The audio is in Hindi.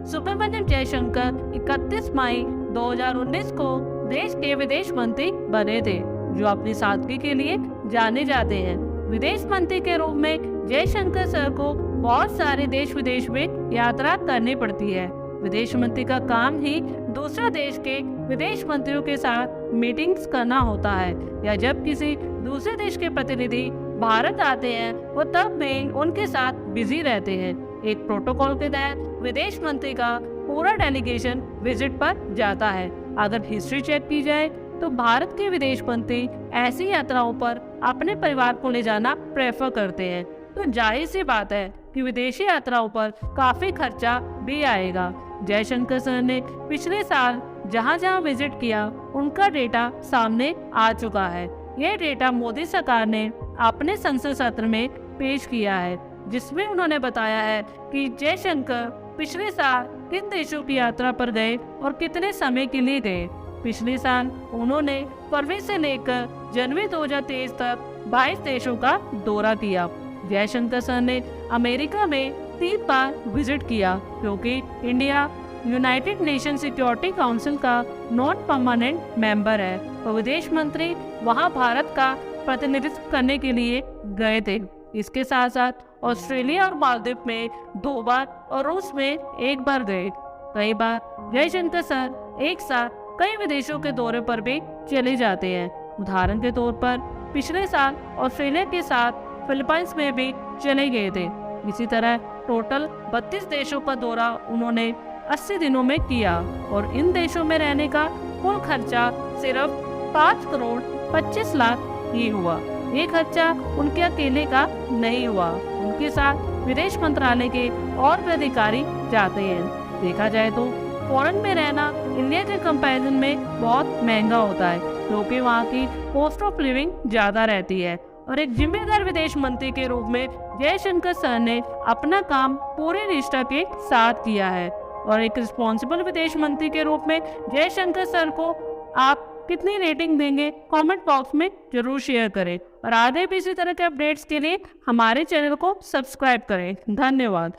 सुब्रमण्यम जयशंकर 31 मई 2019 को देश के विदेश मंत्री बने थे, जो अपनी सादगी के लिए जाने जाते हैं। विदेश मंत्री के रूप में जयशंकर सर को बहुत सारे देश विदेश में यात्रा करनी पड़ती है। विदेश मंत्री का काम ही दूसरा देश के विदेश मंत्रियों के साथ मीटिंग्स करना होता है, या जब किसी दूसरे देश के प्रतिनिधि भारत आते हैं वो तब में उनके साथ बिजी रहते हैं। एक प्रोटोकॉल के तहत विदेश मंत्री का पूरा डेलीगेशन विजिट पर जाता है। अगर हिस्ट्री चेक की जाए तो भारत के विदेश मंत्री ऐसी यात्राओं पर अपने परिवार को ले जाना प्रेफर करते हैं, तो जाहिर सी बात है कि विदेशी यात्राओं पर काफी खर्चा भी आएगा। जयशंकर सर ने पिछले साल जहां जहां विजिट किया उनका डेटा सामने आ चुका है। यह डेटा मोदी सरकार ने अपने संसद सत्र में पेश किया है, जिसमें उन्होंने बताया है कि जयशंकर पिछले साल किन देशों की यात्रा पर गए और कितने समय के लिए गए। पिछले साल उन्होंने फरवरी से लेकर जनवरी 2023 तक 22 देशों का दौरा किया। जयशंकर सर ने अमेरिका में 3 बार विजिट किया, क्योंकि India United nation security council का नॉन परमानेंट मेंबर है और विदेश मंत्री वहां भारत का प्रतिनिधित्व करने के लिए गए थे। इसके साथ साथ ऑस्ट्रेलिया और मालदीव में 2 बार और रूस में 1 बार गए। कई बार जयशंकर सर एक साथ कई विदेशों के दौरे पर भी चले जाते हैं। उदाहरण के तौर पर पिछले साल ऑस्ट्रेलिया के साथ फिलीपींस में भी चले गए थे। इसी तरह टोटल 32 देशों का दौरा उन्होंने 80 दिनों में किया और इन देशों में रहने का कुल खर्चा सिर्फ 5 करोड़ 25 लाख ही हुआ। ये खर्चा उनके अकेले का नहीं हुआ, उनके साथ विदेश मंत्रालय के और भी अधिकारी जाते हैं। देखा जाए तो फॉरेन में रहना इंडिया के कंपैरिजन में बहुत महंगा होता है, क्योंकि वहाँ की कॉस्ट ऑफ लिविंग ज़्यादा रहती है। और एक जिम्मेदार विदेश मंत्री के रूप में जयशंकर सर ने अपना काम पूरे निष्ठा के साथ किया है। और एक रिस्पॉन्सिबल विदेश मंत्री के रूप में जयशंकर सर को आप कितनी रेटिंग देंगे, कमेंट बॉक्स में जरूर शेयर करें। और आगे भी इसी तरह के अपडेट्स के लिए हमारे चैनल को सब्सक्राइब करें। धन्यवाद।